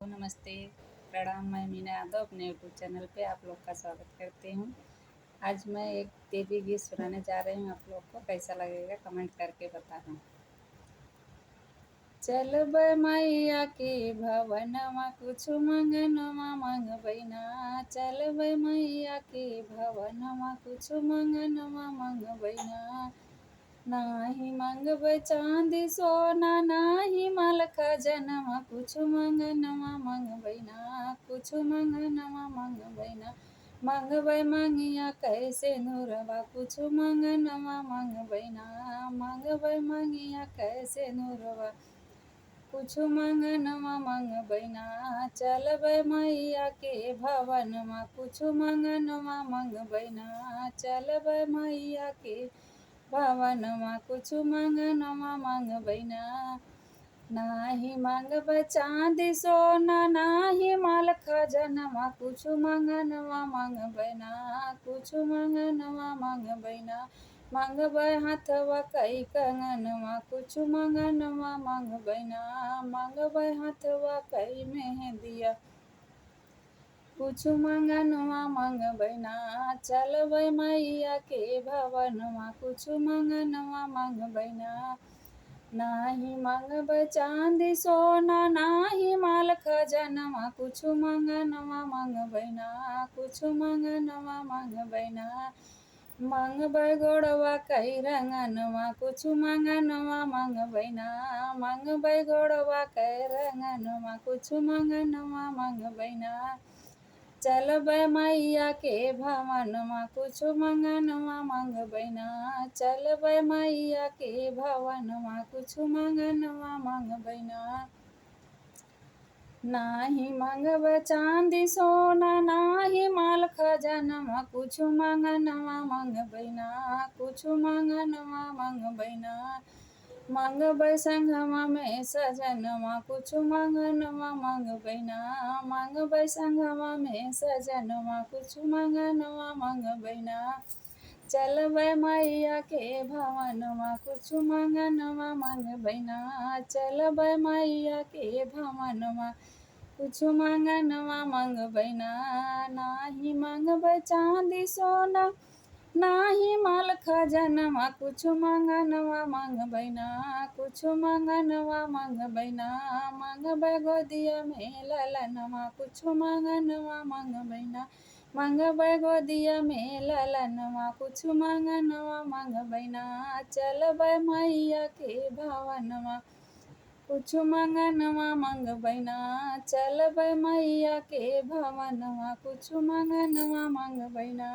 नमस्ते, प्रणाम। मैं मीना यादव अपने यूट्यूब चैनल पे आप लोग का स्वागत करती हूँ। आज मैं एक देवी गीत सुनाने जा रही हूँ। आप लोग को कैसा लगेगा कमेंट करके बताना। चलबै मैया के भवनमा कुछु मंगनमा मंगबै ना। चलबै मैया के भवनमा कुछु मंगनमा मंगबै ना। नाही मंगबै चांदी सोना नाही माल खजनमा कुछु मंगनमा मंगबै ना। कुछु मंगनमा मंगबै ना। मंगबै मंगिया कैसे नूरवा कुछु मंगनमा मंगबै ना। मंगबै मंगिया कैसे नूरवा कुछु मंगनमा मंगबै ना। चलबै मैया के भवनमा कुछु मंगनमा मंगबै ना। चलबै मैया के भवनमा कुछु मंगनमा मंगबै ना। नाही मंगबै चांदी सोना नाही माल खजनमा कुछु मंगनमा मंगबै ना। कुछु मंगनमा मंगबै ना। मंगबै हाथवा कई कंगनवा कुछु मंगनमा मंगबै ना। मंगबै हाथवा कई मेहंदिया कुछु मंगनमा मंगबै ना। चलबै मैया के भवनमा कुछु मंगनमा मंगबै ना। नाही मंगबै चांदी सोना नाही माल खजनमा कुछु मंगनमा मंगबै ना। कुछु मंगनमा मंगबै ना। मंगबै गोड़वा कई रंगनवा कुछु मंगनमा मंगबै ना। मंगबै गोड़वा कई रंगनवा कुछु मंगनमा मंगबै ना। चलबै मैया के भवनमा कुछु मंगनमा मंगबै ना। चलबै मैया के भवनमा कुछु मंगनमा मंगबै ना। नाही मंगबै चांदी सोना नाही माल खजनमा कुछु मंगनमा मंगबै ना। कुछु मंगनमा मंगबै ना। मंगबै संगमा में सजनमा कुछु मंगनमा मंगबै ना। मंगबै संगमा में सजनमा कुछु मंगनमा मंगबै ना। चलबै मैया के भवनमा कुछु मंगनमा मंगबै ना। चलबै मैया के भवनमा कुछु मंगनमा मंगबै ना। नाही मंगबै चांदी सोना नाही माल खजनमा कुछु मंगनमा मंगबै ना। कुछु मंगनमा मंगबै ना। मंगबै गोदिया में ललनमा कुछु मंगनमा मंगबै ना। मंगबै गोदिया में ललनमा कुछु मंगनमा मंगबै ना। चलबै मैया के भवनमा कुछु मंगनमा मंगबै ना। चलबै मैया के भवनमा कुछु मंगनमा मंगबै ना।